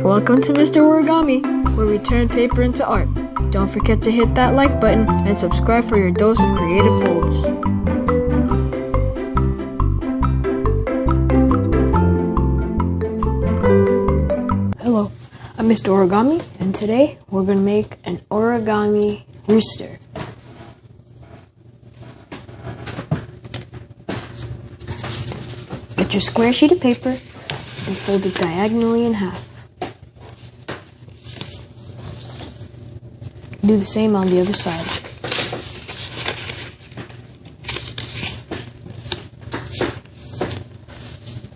Welcome to Mr. Origami, where we turn paper into art. Don't forget to hit that like button and subscribe for your dose of creative folds. Hello, I'm Mr. Origami, and today we're going to make an origami rooster. Get your square sheet of paper and fold it diagonally in half. Do the same on the other side.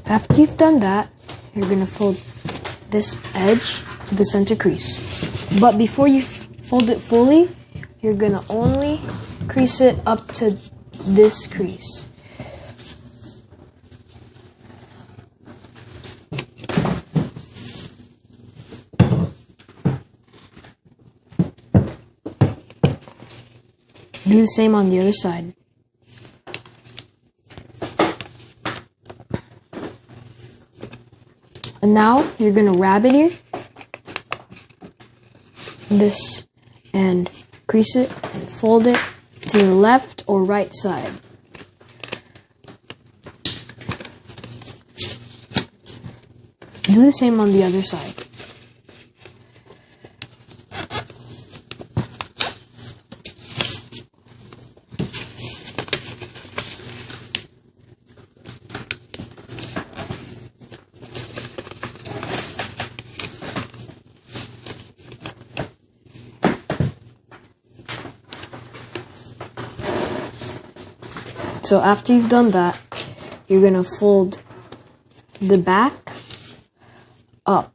After you've done that, you're going to fold this edge to the center crease. But before you fold it fully, you're going to only crease it up to this crease. Do the same on the other side. And now you're going to rabbit ear this and crease it and fold it to the left or right side. Do the same on the other side. So after you've done that, you're going to fold the back up.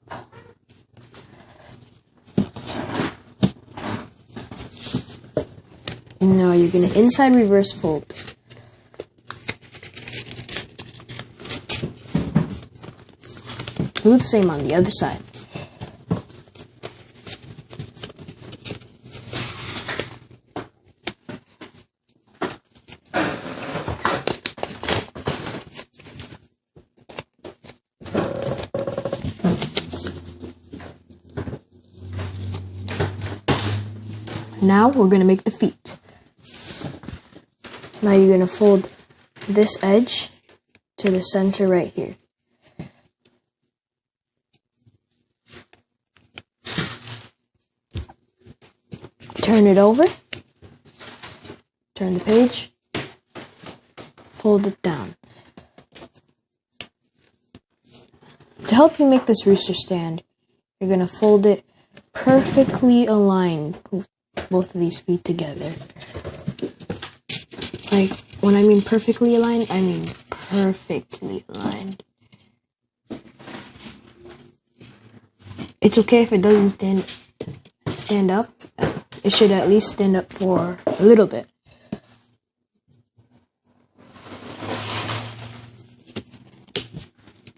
And now you're going to inside reverse fold. Do the same on the other side. Now we're going to make the feet. Now you're going to fold this edge to the center right here. Turn it over. Turn the page. Fold it down. To help you make this rooster stand, you're going to fold it perfectly aligned with both of these feet together. Like, when I mean perfectly aligned, I mean perfectly aligned. It's okay if it doesn't stand up. It should at least stand up for a little bit.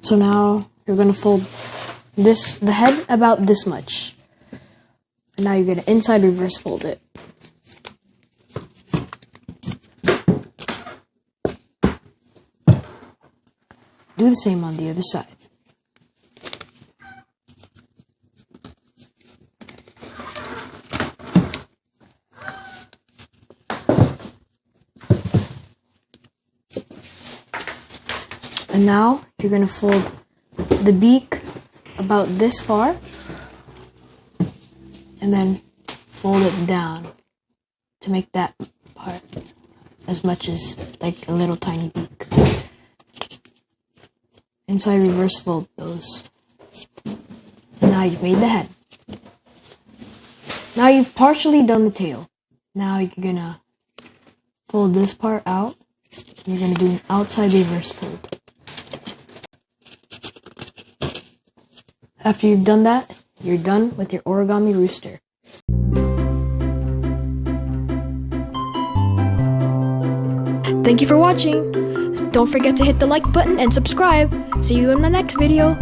So now you're going to fold the head about this much. And now you're going to inside reverse fold it. Do the same on the other side. And now you're going to fold the beak about this far. And then fold it down to make that part as much as like a little tiny beak. Inside reverse fold those. And now you've made the head. Now you've partially done the tail. Now you're gonna fold this part out. And you're gonna do an outside reverse fold. After you've done that, you're done with your origami rooster. Thank you for watching. Don't forget to hit the like button and subscribe. See you in my next video.